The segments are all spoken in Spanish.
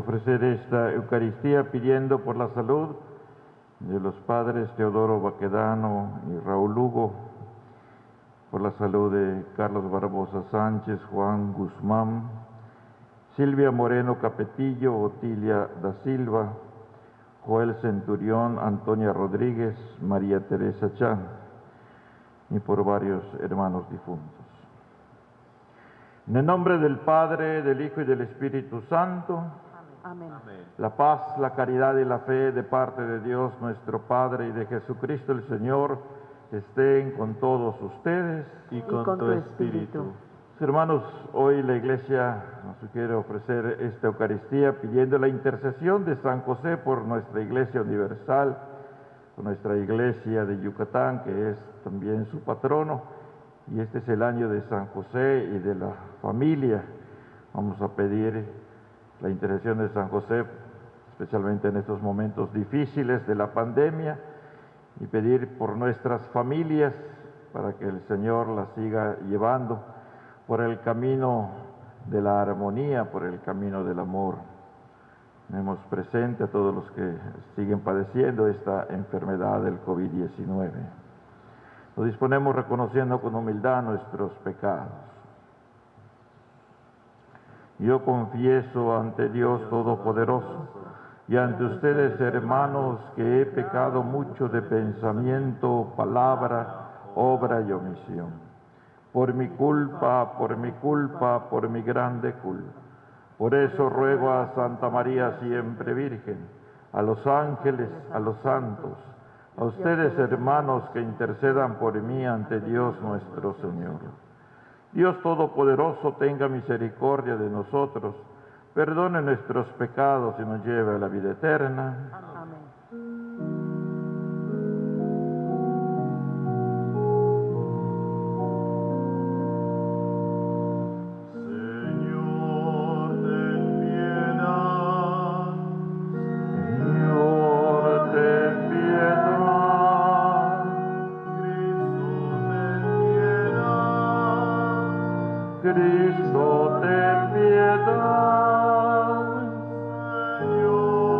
ofrecer esta Eucaristía pidiendo por la salud de los padres Teodoro Baquedano y Raúl Lugo, por la salud de Carlos Barbosa Sánchez, Juan Guzmán, Silvia Moreno Capetillo, Otilia da Silva, Joel Centurión, Antonia Rodríguez, María Teresa Chan, y por varios hermanos difuntos. En el nombre del Padre, del Hijo y del Espíritu Santo. Amén. La paz, la caridad y la fe de parte de Dios nuestro Padre y de Jesucristo el Señor estén con todos ustedes. Y con tu espíritu. Hermanos, hoy la Iglesia nos quiere ofrecer esta Eucaristía pidiendo la intercesión de San José por nuestra Iglesia Universal, por nuestra Iglesia de Yucatán, que es también su patrono, y este es el año de San José y de la familia. Vamos a pedir la intercesión de San José, especialmente en estos momentos difíciles de la pandemia, y pedir por nuestras familias para que el Señor las siga llevando por el camino de la armonía, por el camino del amor. Tenemos presente a todos los que siguen padeciendo esta enfermedad del COVID-19. Nos disponemos reconociendo con humildad nuestros pecados. Yo confieso ante Dios Todopoderoso y ante ustedes, hermanos, que he pecado mucho de pensamiento, palabra, obra y omisión. Por mi culpa, por mi grande culpa. Por eso ruego a Santa María siempre Virgen, a los ángeles, a los santos, a ustedes, hermanos, que intercedan por mí ante Dios nuestro Señor. Dios Todopoderoso tenga misericordia de nosotros, perdone nuestros pecados y nos lleve a la vida eterna. Amén. Cristo, ten piedad. Señor,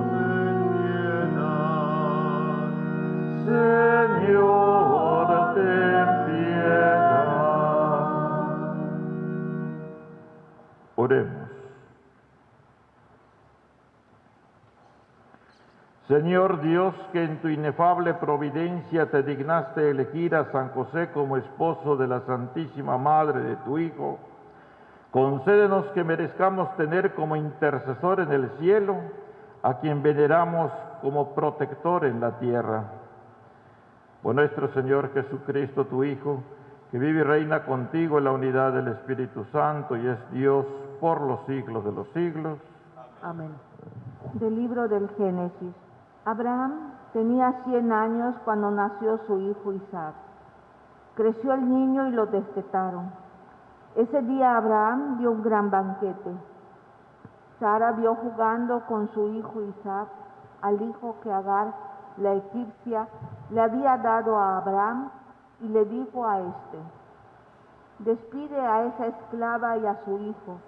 ten piedad. Señor, ten piedad. Oremos. Señor Dios, que en tu inefable providencia te dignaste elegir a San José como esposo de la Santísima Madre de tu Hijo, concédenos que merezcamos tener como intercesor en el cielo a quien veneramos como protector en la tierra. Por nuestro Señor Jesucristo, tu Hijo, que vive y reina contigo en la unidad del Espíritu Santo y es Dios por los siglos de los siglos. Amén. Del libro del Génesis. Abraham tenía 100 años cuando nació su hijo Isaac. Creció el niño y lo destetaron. Ese día Abraham dio un gran banquete. Sara vio jugando con su hijo Isaac al hijo que Agar, la egipcia, le había dado a Abraham y le dijo a éste: despide a esa esclava y a su hijo,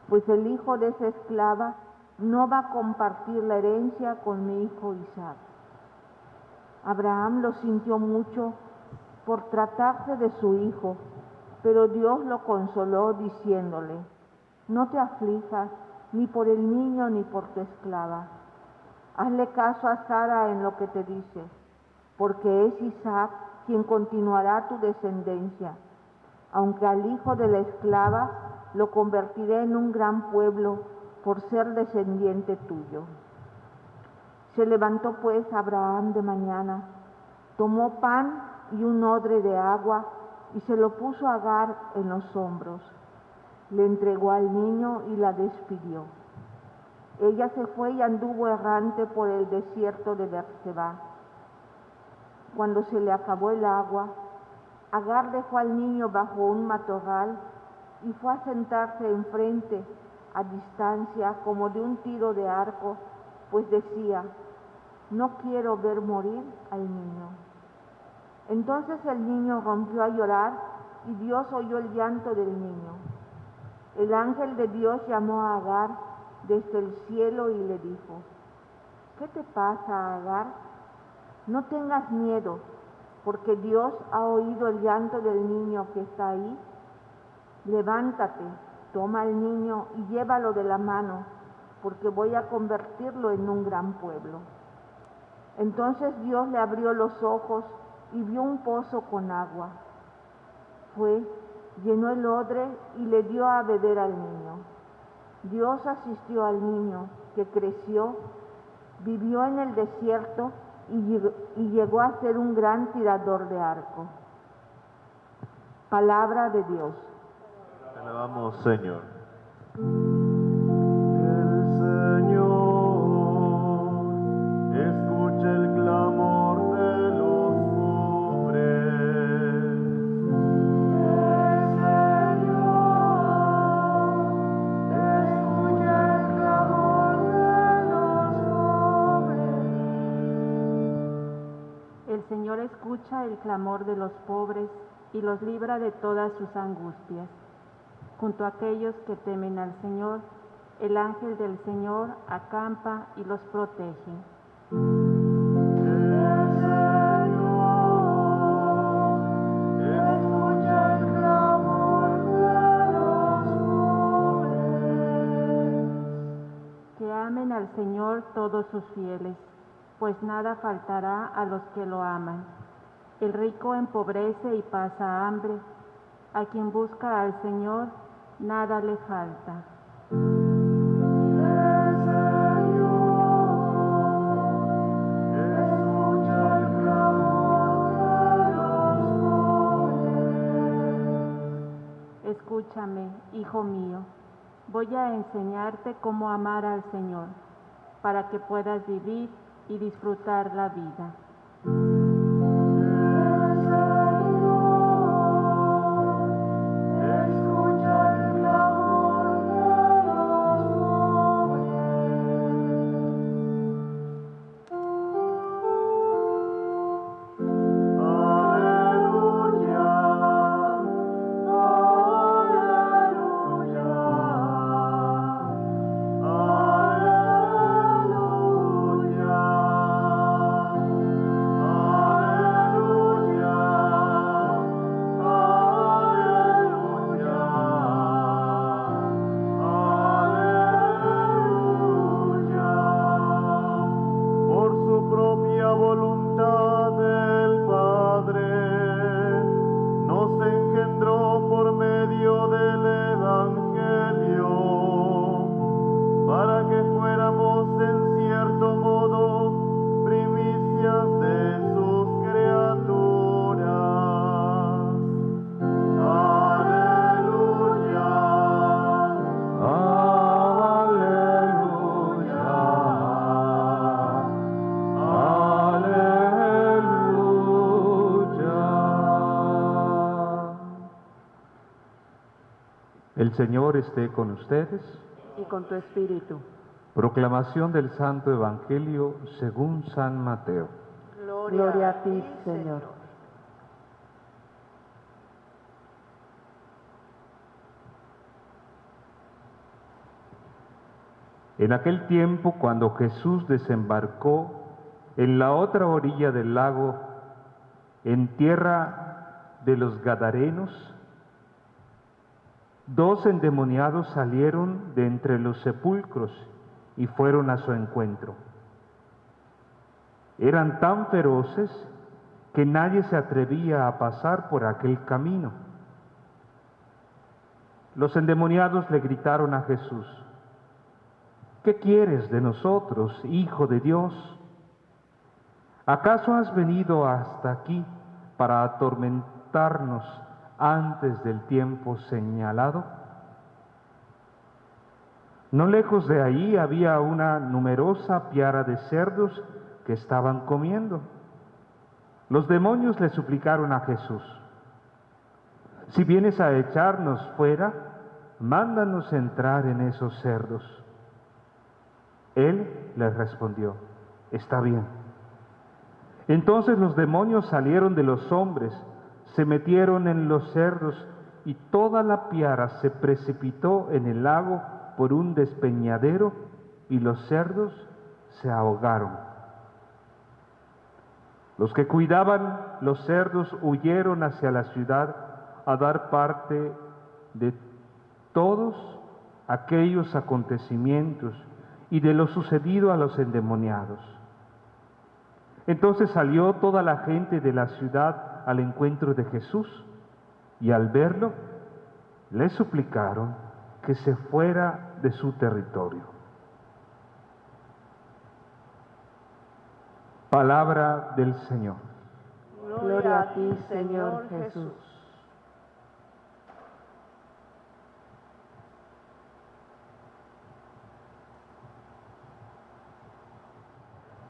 pues el hijo de esa esclava no va a compartir la herencia con mi hijo Isaac. Abraham lo sintió mucho por tratarse de su hijo, pero Dios lo consoló diciéndole: no te aflijas ni por el niño ni por tu esclava. Hazle caso a Sara en lo que te dice, porque es Isaac quien continuará tu descendencia, aunque al hijo de la esclava lo convertiré en un gran pueblo por ser descendiente tuyo. Se levantó pues Abraham de mañana, tomó pan y un odre de agua y se lo puso a Agar en los hombros. Le entregó al niño y la despidió. Ella se fue y anduvo errante por el desierto de Berseba. Cuando se le acabó el agua, Agar dejó al niño bajo un matorral y fue a sentarse enfrente, a distancia como de un tiro de arco, pues decía: no quiero ver morir al niño. Entonces el niño rompió a llorar y Dios oyó el llanto del niño. El ángel de Dios llamó a Agar desde el cielo y le dijo: ¿Qué te pasa, Agar? No tengas miedo, porque Dios ha oído el llanto del niño que está ahí. Levántate, toma al niño y llévalo de la mano, porque voy a convertirlo en un gran pueblo. Entonces Dios le abrió los ojos y vio un pozo con agua. Fue, llenó el odre y le dio a beber al niño. Dios asistió al niño, que creció, vivió en el desierto y llegó a ser un gran tirador de arco. Palabra de Dios. Te alabamos, Señor. El Señor escucha el clamor de los pobres. El Señor escucha el clamor de los pobres. El Señor escucha el clamor de los pobres y los libra de todas sus angustias. Junto a aquellos que temen al Señor, el ángel del Señor acampa y los protege. El Señor escucha el clamor de los pobres. Que amen al Señor todos sus fieles, pues nada faltará a los que lo aman. El rico empobrece y pasa hambre. A quien busca al Señor, nada le falta. El Señor escucha el clamor de los pobres. Escúchame, hijo mío, voy a enseñarte cómo amar al Señor, para que puedas vivir y disfrutar la vida. El Señor esté con ustedes. Y con tu espíritu. Proclamación del Santo Evangelio según San Mateo. Gloria a ti, Señor. En aquel tiempo, cuando Jesús desembarcó en la otra orilla del lago, en tierra de los Gadarenos, 2 endemoniados salieron de entre los sepulcros y fueron a su encuentro. Eran tan feroces que nadie se atrevía a pasar por aquel camino. Los endemoniados le gritaron a Jesús: ¿qué quieres de nosotros, Hijo de Dios? ¿Acaso has venido hasta aquí para atormentarnos antes del tiempo señalado? No lejos de ahí había una numerosa piara de cerdos que estaban comiendo. Los demonios le suplicaron a Jesús: si vienes a echarnos fuera, mándanos entrar en esos cerdos. Él les respondió: está bien. Entonces los demonios salieron de los hombres, se metieron en los cerdos y toda la piara se precipitó en el lago por un despeñadero y los cerdos se ahogaron. Los que cuidaban los cerdos huyeron hacia la ciudad a dar parte de todos aquellos acontecimientos y de lo sucedido a los endemoniados. Entonces salió toda la gente de la ciudad al encuentro de Jesús y al verlo le suplicaron que se fuera de su territorio. Palabra del Señor. Gloria a ti, Señor Jesús.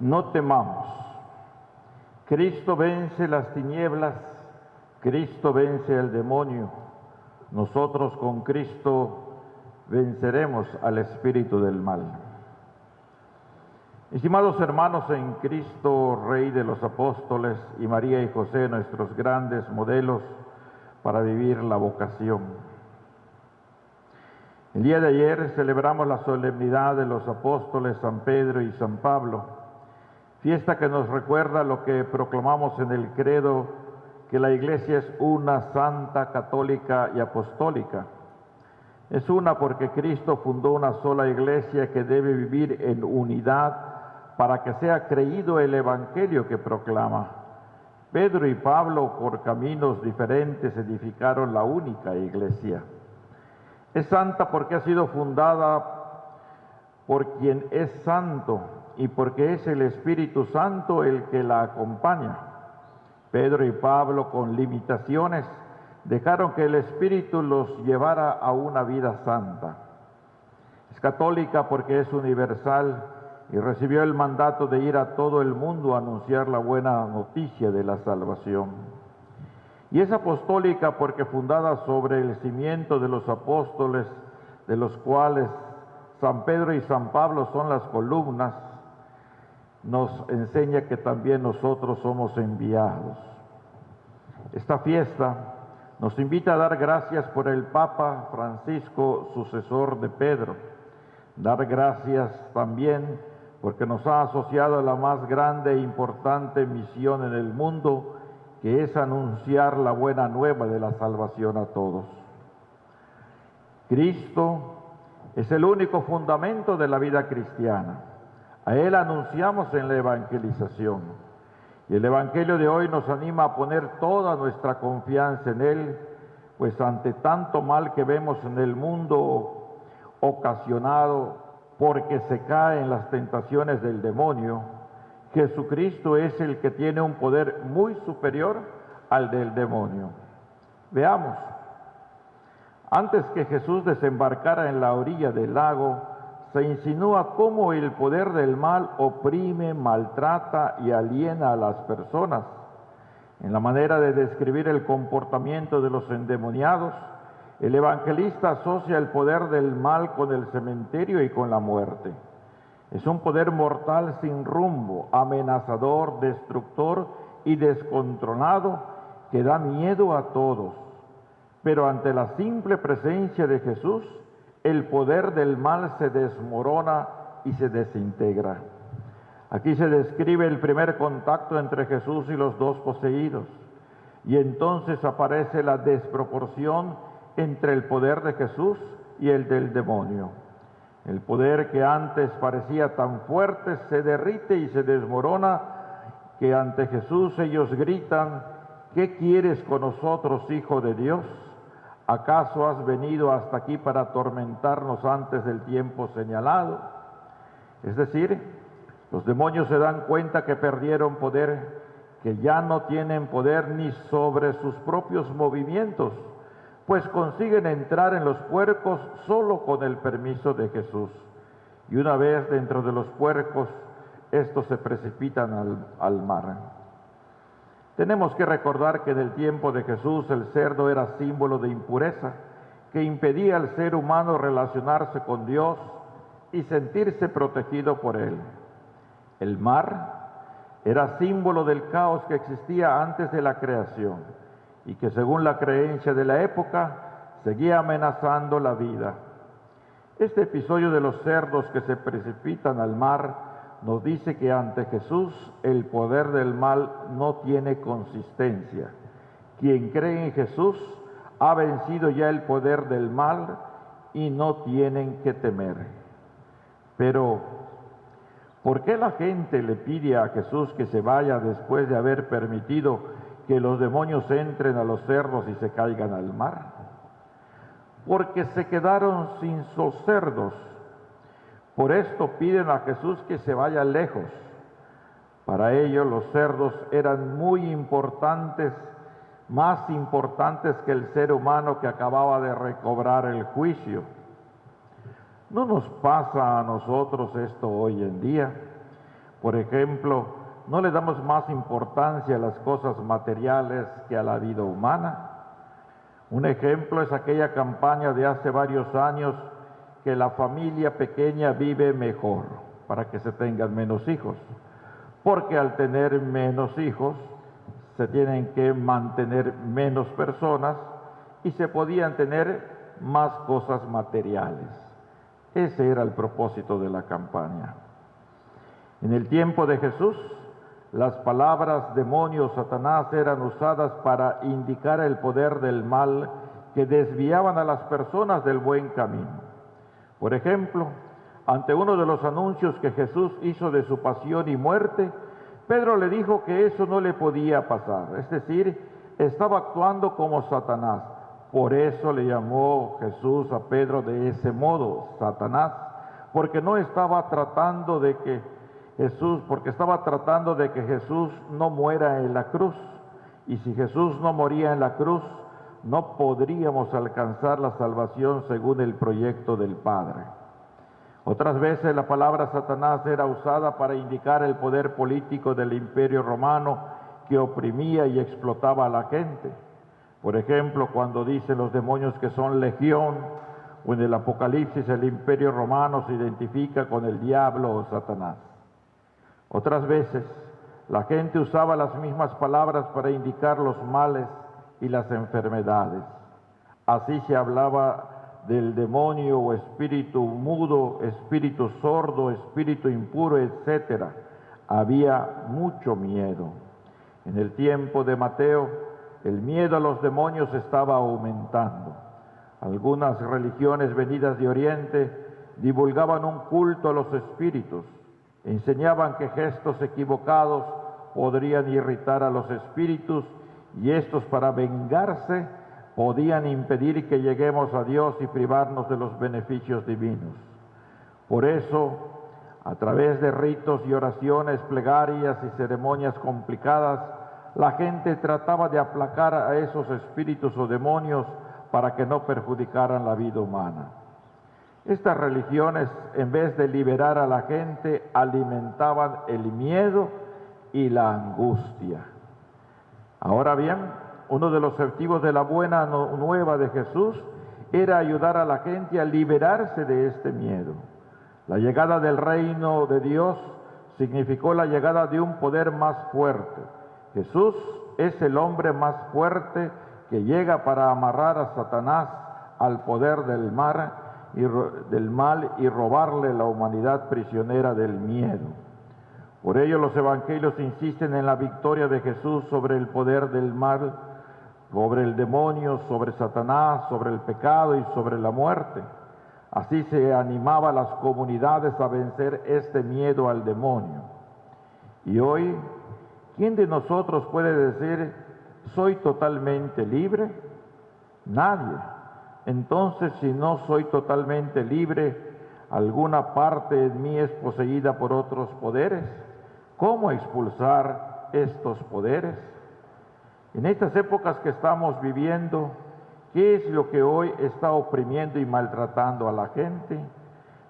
No temamos. Cristo vence las tinieblas, Cristo vence al demonio. Nosotros con Cristo venceremos al espíritu del mal. Estimados hermanos en Cristo, Rey de los apóstoles, y María y José, nuestros grandes modelos para vivir la vocación. El día de ayer celebramos la solemnidad de los apóstoles San Pedro y San Pablo, fiesta que nos recuerda lo que proclamamos en el credo, que la Iglesia es una, santa, católica y apostólica. Es una porque Cristo fundó una sola Iglesia que debe vivir en unidad para que sea creído el Evangelio que proclama. Pedro y Pablo, por caminos diferentes, edificaron la única Iglesia. Es santa porque ha sido fundada por quien es santo y porque es el Espíritu Santo el que la acompaña. Pedro y Pablo, con limitaciones, dejaron que el Espíritu los llevara a una vida santa. Es católica porque es universal y recibió el mandato de ir a todo el mundo a anunciar la buena noticia de la salvación. Y es apostólica porque, fundada sobre el cimiento de los apóstoles, de los cuales San Pedro y San Pablo son las columnas, nos enseña que también nosotros somos enviados. Esta fiesta nos invita a dar gracias por el Papa Francisco, sucesor de Pedro. Dar gracias también porque nos ha asociado a la más grande e importante misión en el mundo, que es anunciar la buena nueva de la salvación a todos. Cristo es el único fundamento de la vida cristiana. A Él anunciamos en la evangelización. Y el Evangelio de hoy nos anima a poner toda nuestra confianza en Él, pues ante tanto mal que vemos en el mundo ocasionado porque se cae en las tentaciones del demonio, Jesucristo es el que tiene un poder muy superior al del demonio. Veamos. Antes que Jesús desembarcara en la orilla del lago, se insinúa cómo el poder del mal oprime, maltrata y aliena a las personas. En la manera de describir el comportamiento de los endemoniados, el evangelista asocia el poder del mal con el cementerio y con la muerte. Es un poder mortal sin rumbo, amenazador, destructor y descontrolado que da miedo a todos. Pero ante la simple presencia de Jesús, el poder del mal se desmorona y se desintegra. Aquí se describe el primer contacto entre Jesús y los dos poseídos, y entonces aparece la desproporción entre el poder de Jesús y el del demonio. El poder que antes parecía tan fuerte se derrite y se desmorona, que ante Jesús ellos gritan: ¿qué quieres con nosotros, Hijo de Dios? ¿Acaso has venido hasta aquí para atormentarnos antes del tiempo señalado? Es decir, los demonios se dan cuenta que perdieron poder, que ya no tienen poder ni sobre sus propios movimientos, pues consiguen entrar en los puercos solo con el permiso de Jesús. Y una vez dentro de los puercos, estos se precipitan al mar. Tenemos que recordar que en el tiempo de Jesús el cerdo era símbolo de impureza, que impedía al ser humano relacionarse con Dios y sentirse protegido por Él. El mar era símbolo del caos que existía antes de la creación y que, según la creencia de la época, seguía amenazando la vida. Este episodio de los cerdos que se precipitan al mar nos dice que ante Jesús el poder del mal no tiene consistencia. Quien cree en Jesús ha vencido ya el poder del mal y no tienen que temer. Pero, ¿por qué la gente le pide a Jesús que se vaya después de haber permitido que los demonios entren a los cerdos y se caigan al mar? Porque se quedaron sin sus cerdos. Por esto piden a Jesús que se vaya lejos. Para ellos los cerdos eran muy importantes, más importantes que el ser humano que acababa de recobrar el juicio. ¿No nos pasa a nosotros esto hoy en día? Por ejemplo, ¿no le damos más importancia a las cosas materiales que a la vida humana? Un ejemplo es aquella campaña de hace varios años que la familia pequeña vive mejor para que se tengan menos hijos, porque al tener menos hijos se tienen que mantener menos personas y se podían tener más cosas materiales. Ese era el propósito de la campaña. En el tiempo de Jesús, las palabras demonio, Satanás eran usadas para indicar el poder del mal que desviaban a las personas del buen camino. Por ejemplo, ante uno de los anuncios que Jesús hizo de su pasión y muerte, Pedro le dijo que eso no le podía pasar, es decir, estaba actuando como Satanás. Por eso le llamó Jesús a Pedro de ese modo, Satanás, porque estaba tratando de que Jesús no muera en la cruz. Y si Jesús no moría en la cruz, no podríamos alcanzar la salvación según el proyecto del Padre. Otras veces la palabra Satanás era usada para indicar el poder político del Imperio Romano que oprimía y explotaba a la gente. Por ejemplo, cuando dicen los demonios que son legión, o en el Apocalipsis el Imperio Romano se identifica con el diablo o Satanás. Otras veces la gente usaba las mismas palabras para indicar los males y las enfermedades. Así se hablaba del demonio o espíritu mudo, espíritu sordo, espíritu impuro, etc. Había mucho miedo. En el tiempo de Mateo, el miedo a los demonios estaba aumentando. Algunas religiones venidas de Oriente divulgaban un culto a los espíritus. Enseñaban que gestos equivocados podrían irritar a los espíritus y estos, para vengarse, podían impedir que lleguemos a Dios y privarnos de los beneficios divinos. Por eso, a través de ritos y oraciones, plegarias y ceremonias complicadas, la gente trataba de aplacar a esos espíritus o demonios para que no perjudicaran la vida humana. Estas religiones, en vez de liberar a la gente, alimentaban el miedo y la angustia. Ahora bien, uno de los objetivos de la buena nueva de Jesús era ayudar a la gente a liberarse de este miedo. La llegada del reino de Dios significó la llegada de un poder más fuerte. Jesús es el hombre más fuerte que llega para amarrar a Satanás al poder del mal y robarle la humanidad prisionera del miedo. Por ello los evangelios insisten en la victoria de Jesús sobre el poder del mal, sobre el demonio, sobre Satanás, sobre el pecado y sobre la muerte. Así se animaba a las comunidades a vencer este miedo al demonio. Y hoy, ¿quién de nosotros puede decir, soy totalmente libre? Nadie. Entonces, si no soy totalmente libre, ¿alguna parte de mí es poseída por otros poderes? ¿Cómo expulsar estos poderes? En estas épocas que estamos viviendo, ¿qué es lo que hoy está oprimiendo y maltratando a la gente?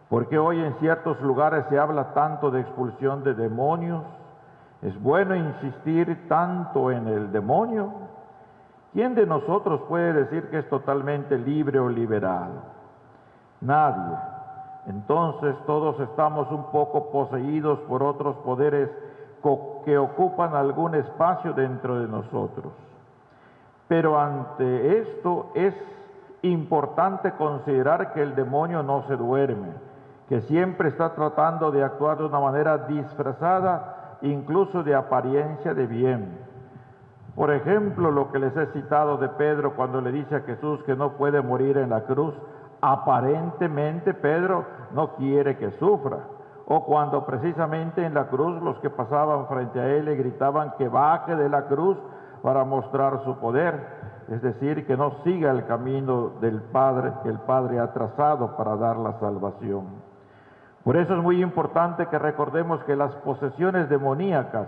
Porque hoy en ciertos lugares se habla tanto de expulsión de demonios. ¿Es bueno insistir tanto en el demonio? ¿Quién de nosotros puede decir que es totalmente libre o liberado? Nadie. Entonces todos estamos un poco poseídos por otros poderes que ocupan algún espacio dentro de nosotros. Pero ante esto es importante considerar que el demonio no se duerme, que siempre está tratando de actuar de una manera disfrazada, incluso de apariencia de bien. Por ejemplo, lo que les he citado de Pedro cuando le dice a Jesús que no puede morir en la cruz, aparentemente Pedro no quiere que sufra. O cuando precisamente en la cruz los que pasaban frente a él le gritaban que baje de la cruz para mostrar su poder, es decir, que no siga el camino del Padre, que el Padre ha trazado para dar la salvación. Por eso es muy importante que recordemos que las posesiones demoníacas,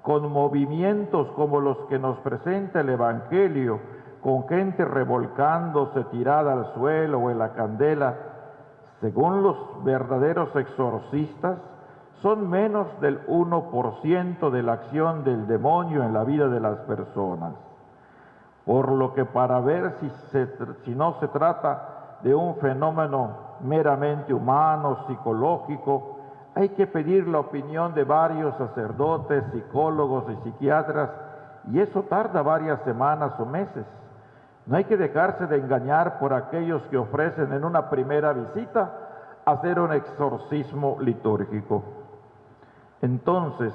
con movimientos como los que nos presenta el Evangelio, con gente revolcándose, tirada al suelo o en la candela, según los verdaderos exorcistas, son menos del 1% de la acción del demonio en la vida de las personas. Por lo que para ver si no se trata de un fenómeno meramente humano, psicológico, hay que pedir la opinión de varios sacerdotes, psicólogos y psiquiatras, y eso tarda varias semanas o meses. No hay que dejarse de engañar por aquellos que ofrecen en una primera visita hacer un exorcismo litúrgico. Entonces,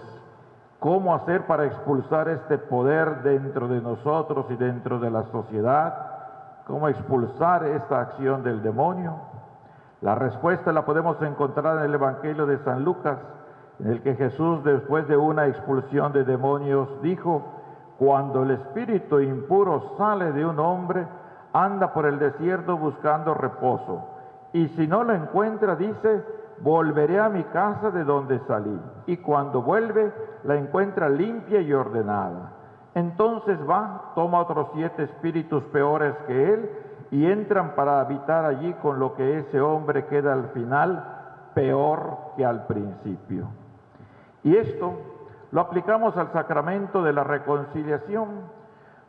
¿cómo hacer para expulsar este poder dentro de nosotros y dentro de la sociedad? ¿Cómo expulsar esta acción del demonio? La respuesta la podemos encontrar en el Evangelio de San Lucas, en el que Jesús, después de una expulsión de demonios, dijo: cuando el espíritu impuro sale de un hombre, anda por el desierto buscando reposo, y si no lo encuentra, dice: volveré a mi casa de donde salí. Y cuando vuelve, la encuentra limpia y ordenada. Entonces va, toma otros 7 espíritus peores que él, y entran para habitar allí, con lo que ese hombre queda al final peor que al principio. Y esto lo aplicamos al sacramento de la reconciliación,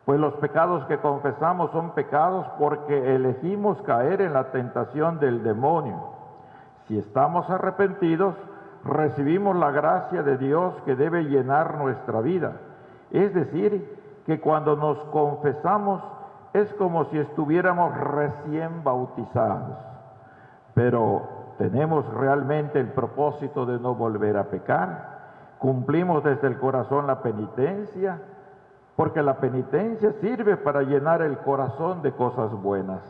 pues los pecados que confesamos son pecados porque elegimos caer en la tentación del demonio. Si estamos arrepentidos, recibimos la gracia de Dios que debe llenar nuestra vida. Es decir, que cuando nos confesamos es como si estuviéramos recién bautizados. Pero tenemos realmente el propósito de no volver a pecar. Cumplimos desde el corazón la penitencia, porque la penitencia sirve para llenar el corazón de cosas buenas.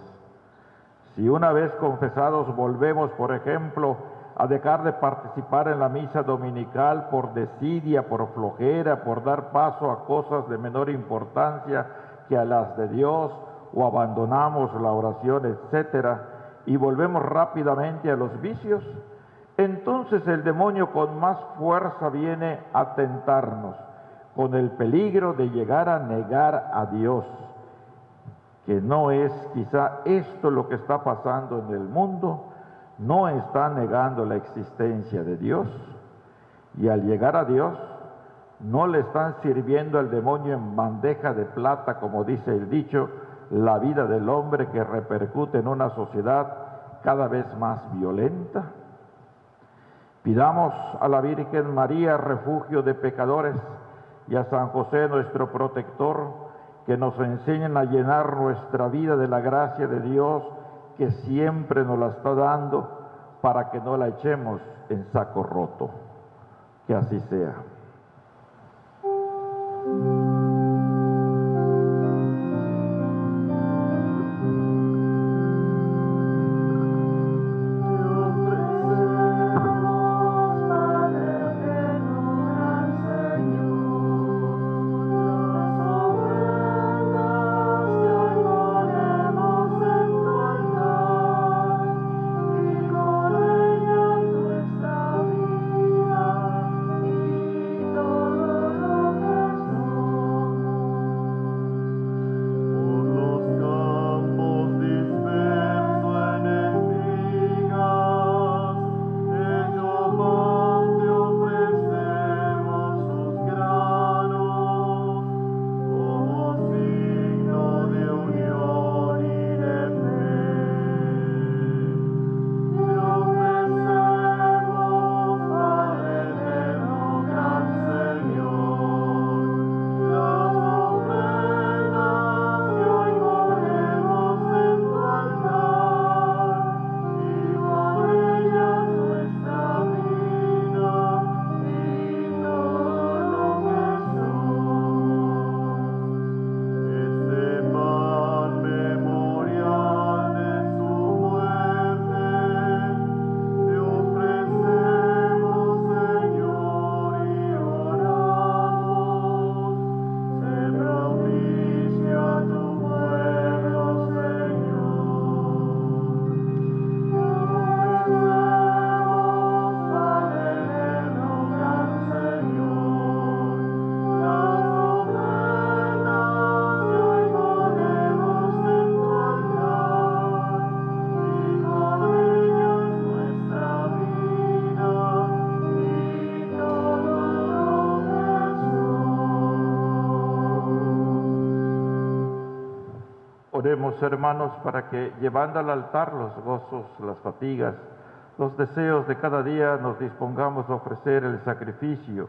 Si una vez confesados volvemos, por ejemplo, a dejar de participar en la misa dominical por desidia, por flojera, por dar paso a cosas de menor importancia que a las de Dios, o abandonamos la oración, etcétera, y volvemos rápidamente a los vicios, entonces el demonio con más fuerza viene a tentarnos, con el peligro de llegar a negar a Dios, que no es quizá esto lo que está pasando en el mundo. No está negando la existencia de Dios, y al llegar a Dios no le están sirviendo al demonio en bandeja de plata, como dice el dicho, la vida del hombre que repercute en una sociedad cada vez más violenta. Pidamos a la Virgen María, refugio de pecadores, y a San José, nuestro protector, que nos enseñen a llenar nuestra vida de la gracia de Dios, que siempre nos la está dando, para que no la echemos en saco roto. Que así sea. Oremos, hermanos, para que, llevando al altar los gozos, las fatigas, los deseos de cada día, nos dispongamos a ofrecer el sacrificio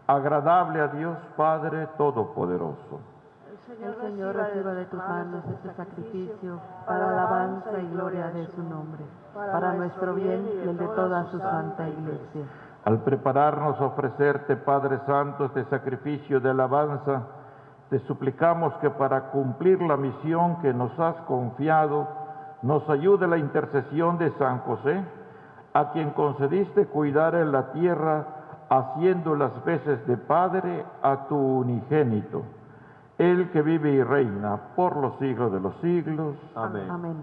agradable a Dios Padre Todopoderoso. El Señor reciba de tus manos este sacrificio para alabanza y gloria de su nombre, para nuestro bien y el de toda su santa Iglesia. Al prepararnos a ofrecerte, Padre Santo, este sacrificio de alabanza, te suplicamos que para cumplir la misión que nos has confiado, nos ayude la intercesión de San José, a quien concediste cuidar en la tierra, haciendo las veces de Padre a tu unigénito, el que vive y reina por los siglos de los siglos. Amén. Amén.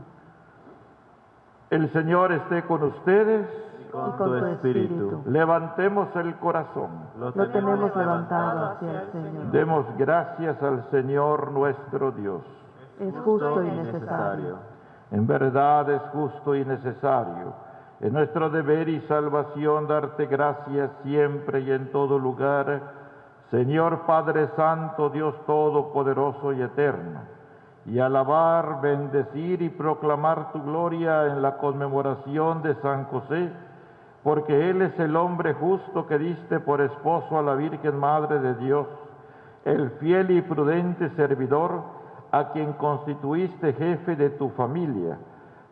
El Señor esté con ustedes. Y con tu espíritu. Levantemos el corazón. Lo tenemos levantado hacia el Señor. Demos gracias al Señor nuestro Dios. Es justo y necesario. En verdad es justo y necesario. Es nuestro deber y salvación darte gracias siempre y en todo lugar, Señor Padre Santo, Dios Todopoderoso y Eterno, y alabar, bendecir y proclamar tu gloria en la conmemoración de San José, porque Él es el hombre justo que diste por esposo a la Virgen Madre de Dios, el fiel y prudente servidor a quien constituiste jefe de tu familia,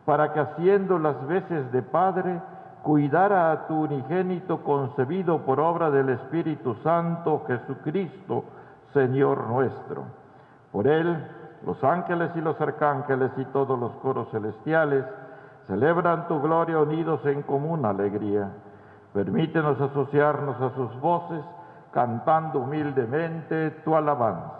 para que haciendo las veces de Padre, cuidara a tu unigénito concebido por obra del Espíritu Santo, Jesucristo, Señor nuestro. Por Él, los ángeles y los arcángeles y todos los coros celestiales celebran tu gloria unidos en común alegría. Permítenos asociarnos a sus voces, cantando humildemente tu alabanza.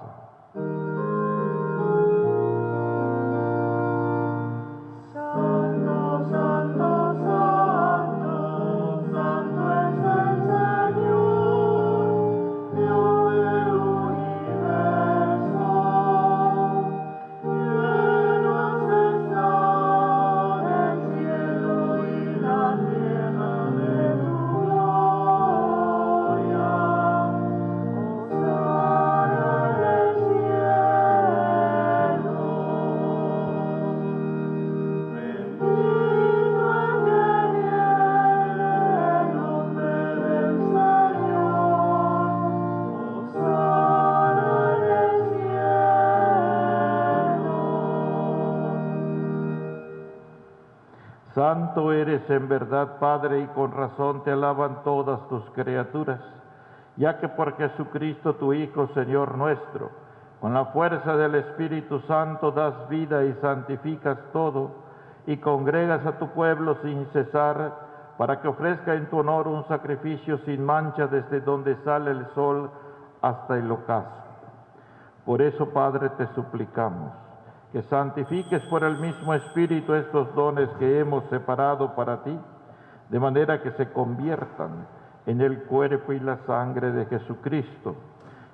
Santo eres en verdad, Padre, y con razón te alaban todas tus criaturas, ya que por Jesucristo tu Hijo, Señor nuestro, con la fuerza del Espíritu Santo das vida y santificas todo, y congregas a tu pueblo sin cesar, para que ofrezca en tu honor un sacrificio sin mancha desde donde sale el sol hasta el ocaso. Por eso, Padre, te suplicamos que santifiques por el mismo Espíritu estos dones que hemos separado para ti, de manera que se conviertan en el cuerpo y la sangre de Jesucristo,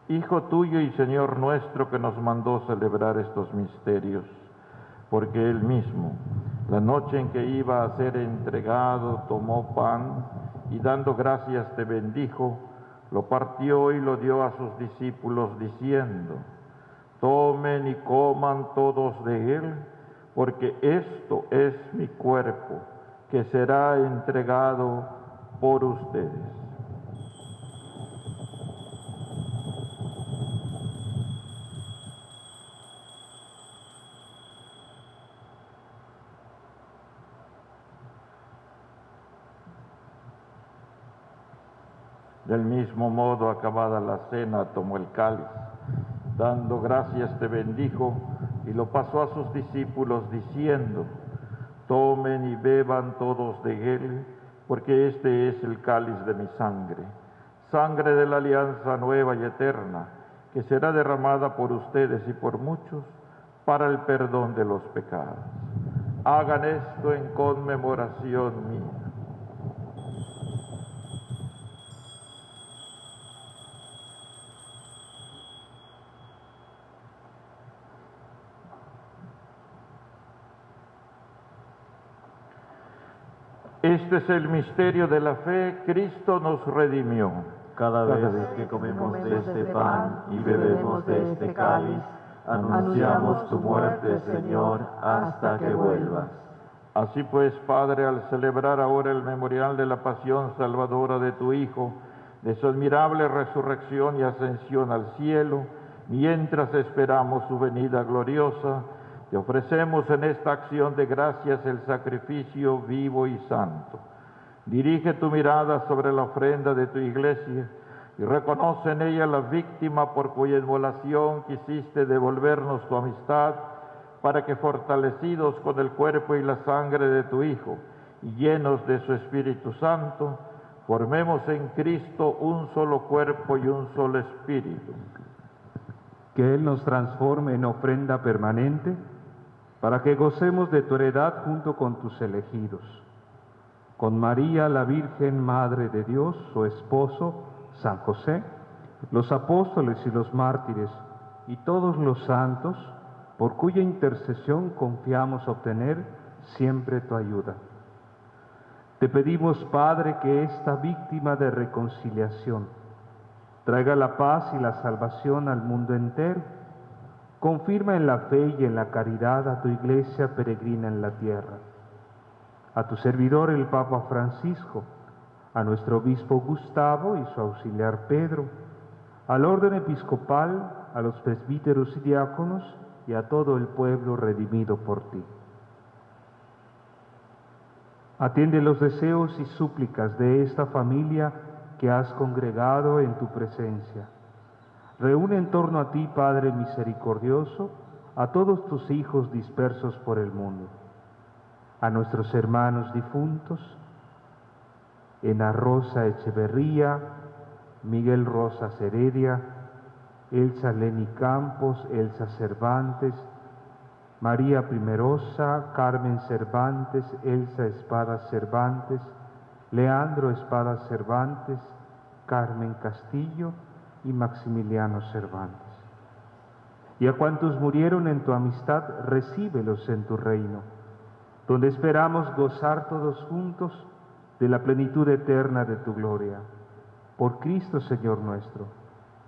Hijo tuyo y Señor nuestro, que nos mandó celebrar estos misterios, porque Él mismo, la noche en que iba a ser entregado, tomó pan y dando gracias te bendijo, lo partió y lo dio a sus discípulos diciendo: tomen y coman todos de él, porque esto es mi cuerpo, que será entregado por ustedes. Del mismo modo, acabada la cena, tomó el cáliz, dando gracias te bendijo y lo pasó a sus discípulos diciendo: tomen y beban todos de él, porque este es el cáliz de mi sangre, sangre de la alianza nueva y eterna, que será derramada por ustedes y por muchos para el perdón de los pecados. Hagan esto en conmemoración mía. Este es el misterio de la fe. Cristo nos redimió. Cada vez que comemos de este pan y bebemos de este cáliz, anunciamos tu muerte, Señor, hasta que vuelvas. Así pues, Padre, al celebrar ahora el memorial de la pasión salvadora de tu Hijo, de su admirable resurrección y ascensión al cielo, mientras esperamos su venida gloriosa, te ofrecemos en esta acción de gracias el sacrificio vivo y santo. Dirige tu mirada sobre la ofrenda de tu iglesia y reconoce en ella la víctima por cuya inmolación quisiste devolvernos tu amistad, para que fortalecidos con el cuerpo y la sangre de tu Hijo y llenos de su Espíritu Santo, formemos en Cristo un solo cuerpo y un solo espíritu. Que Él nos transforme en ofrenda permanente, para que gocemos de tu heredad junto con tus elegidos. Con María, la Virgen Madre de Dios, su esposo, San José, los apóstoles y los mártires, y todos los santos, por cuya intercesión confiamos obtener siempre tu ayuda. Te pedimos, Padre, que esta víctima de reconciliación traiga la paz y la salvación al mundo entero. Confirma en la fe y en la caridad a tu iglesia peregrina en la tierra. A tu servidor el Papa Francisco, a nuestro obispo Gustavo y su auxiliar Pedro, al orden episcopal, a los presbíteros y diáconos y a todo el pueblo redimido por ti. Atiende los deseos y súplicas de esta familia que has congregado en tu presencia. Reúne en torno a ti, Padre misericordioso, a todos tus hijos dispersos por el mundo, a nuestros hermanos difuntos, Ena Rosa Echeverría, Miguel Rosas Heredia, Elsa Leni Campos, Elsa Cervantes, María Primerosa, Carmen Cervantes, Elsa Espada Cervantes, Leandro Espada Cervantes, Carmen Castillo y Maximiliano Cervantes. Y a cuantos murieron en tu amistad, recíbelos en tu reino, donde esperamos gozar todos juntos de la plenitud eterna de tu gloria. Por Cristo Señor nuestro,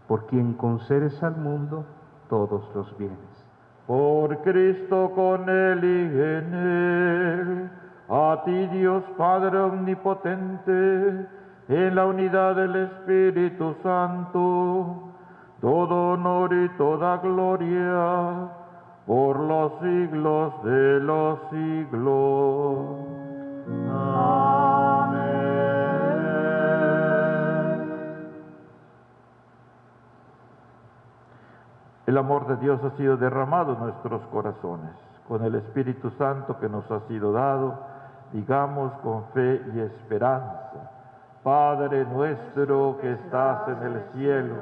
por quien concedes al mundo todos los bienes. Por Cristo, con Él y en Él, a ti Dios Padre omnipotente, en la unidad del Espíritu Santo, todo honor y toda gloria, por los siglos de los siglos. El amor de Dios ha sido derramado en nuestros corazones. Con el Espíritu Santo que nos ha sido dado, digamos con fe y esperanza: Padre nuestro que estás en el cielo,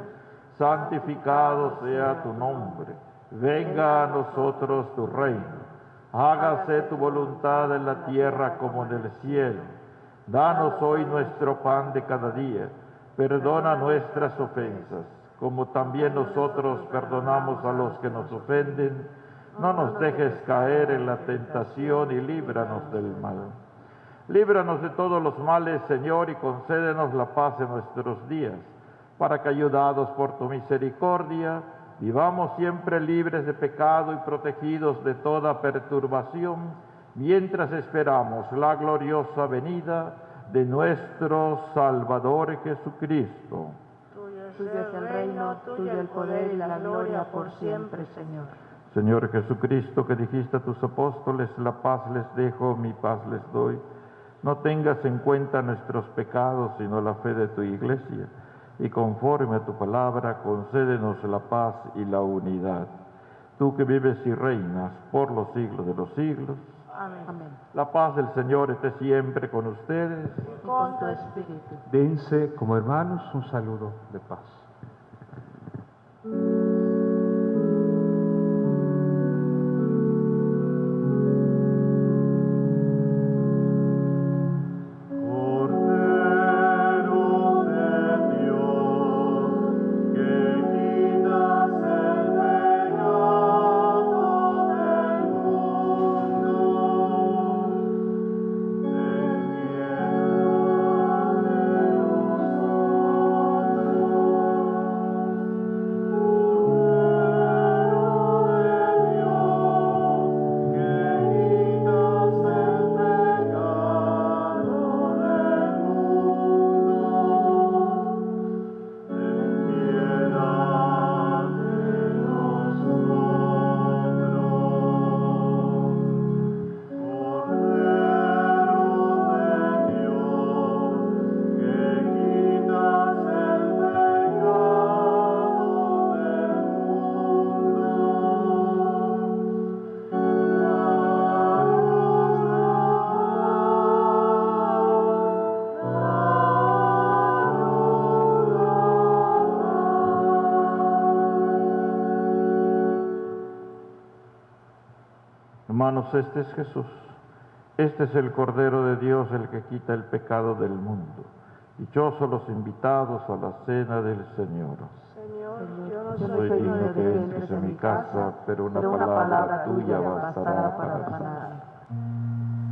santificado sea tu nombre. Venga a nosotros tu reino. Hágase tu voluntad en la tierra como en el cielo. Danos hoy nuestro pan de cada día. Perdona nuestras ofensas, como también nosotros perdonamos a los que nos ofenden. No nos dejes caer en la tentación y líbranos del mal. Líbranos de todos los males, Señor, y concédenos la paz en nuestros días, para que, ayudados por tu misericordia, vivamos siempre libres de pecado y protegidos de toda perturbación, mientras esperamos la gloriosa venida de nuestro Salvador Jesucristo. Tuyo es el reino, tuyo el poder y la gloria por siempre, Señor. Señor Jesucristo, que dijiste a tus apóstoles: la paz les dejo, mi paz les doy. No tengas en cuenta nuestros pecados, sino la fe de tu iglesia, y conforme a tu palabra, concédenos la paz y la unidad. Tú que vives y reinas por los siglos de los siglos. Amén. La paz del Señor esté siempre con ustedes. Y con tu espíritu. Dense como hermanos un saludo de paz. Hermanos, este es Jesús. Este es el Cordero de Dios, el que quita el pecado del mundo. Dichosos los invitados a la cena del Señor. Señor, No soy digno de que entres en mi casa, pero una palabra tuya bastará para sanarme.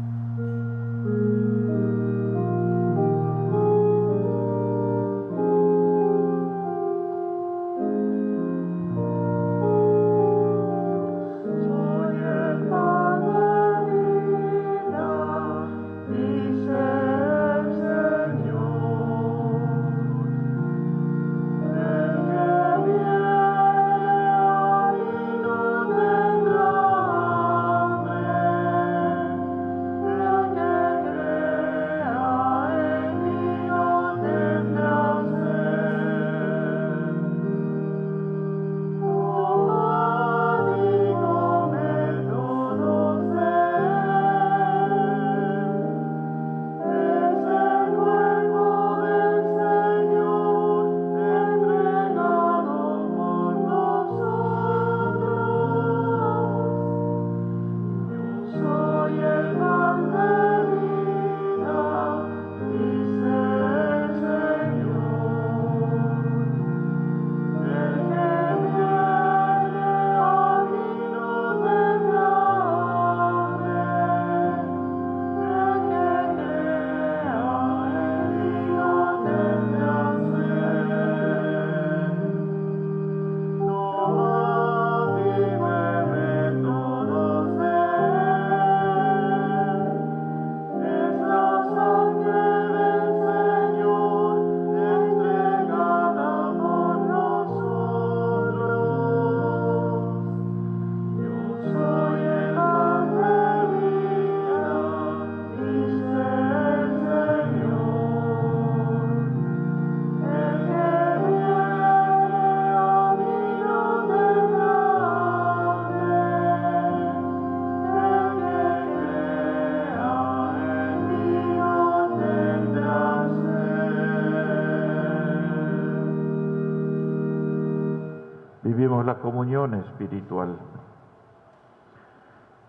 Vivimos la comunión espiritual.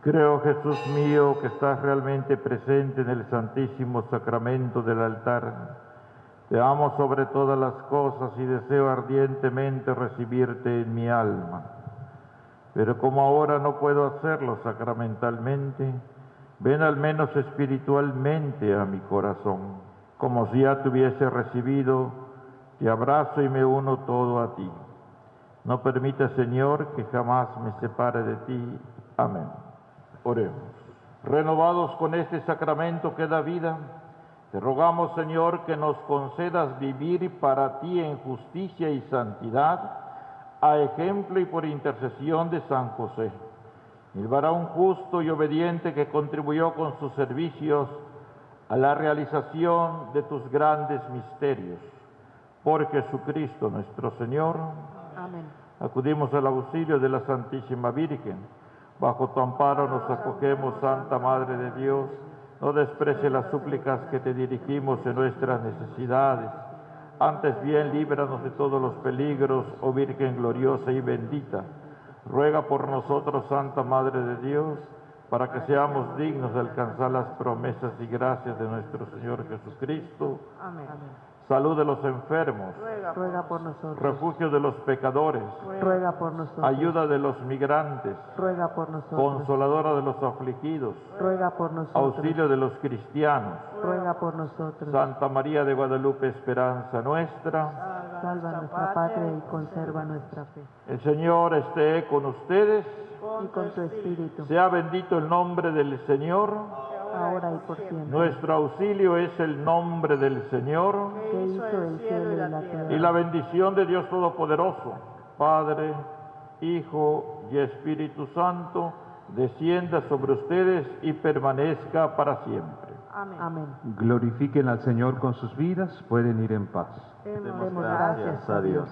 Creo, Jesús mío, que estás realmente presente en el Santísimo Sacramento del altar. Te amo sobre todas las cosas y deseo ardientemente recibirte en mi alma. Pero como ahora no puedo hacerlo sacramentalmente, ven al menos espiritualmente a mi corazón. Como si ya te hubiese recibido, te abrazo y me uno todo a ti. No permita, Señor, que jamás me separe de ti. Amén. Oremos. Renovados con este sacramento que da vida, te rogamos, Señor, que nos concedas vivir para ti en justicia y santidad, a ejemplo y por intercesión de San José, el varón justo y obediente que contribuyó con sus servicios a la realización de tus grandes misterios. Por Jesucristo nuestro Señor. Amén. Acudimos al auxilio de la Santísima Virgen. Bajo tu amparo nos acogemos, Santa Madre de Dios. No desprecie las súplicas que te dirigimos en nuestras necesidades. Antes bien, líbranos de todos los peligros, oh Virgen gloriosa y bendita. Ruega por nosotros, Santa Madre de Dios, para que seamos dignos de alcanzar las promesas y gracias de nuestro Señor Jesucristo. Amén. Salud de los enfermos, Ruega por nosotros. refugio de los pecadores, Ruega por nosotros. ayuda de los migrantes, Ruega por nosotros. consoladora de los afligidos, Ruega por nosotros. auxilio de los cristianos. Ruega por nosotros. Santa María de Guadalupe, esperanza nuestra. Salva nuestra patria y conserva nuestra fe. El Señor esté con ustedes. Y con tu espíritu, Sea bendito el nombre del Señor. ahora y por siempre. Nuestro auxilio es el nombre del Señor. Que hizo el cielo y la tierra. Y la bendición de Dios Todopoderoso, Padre, Hijo y Espíritu Santo, descienda sobre ustedes y permanezca para siempre. Amén. Glorifiquen al Señor con sus vidas, pueden ir en paz. Demos gracias a Dios.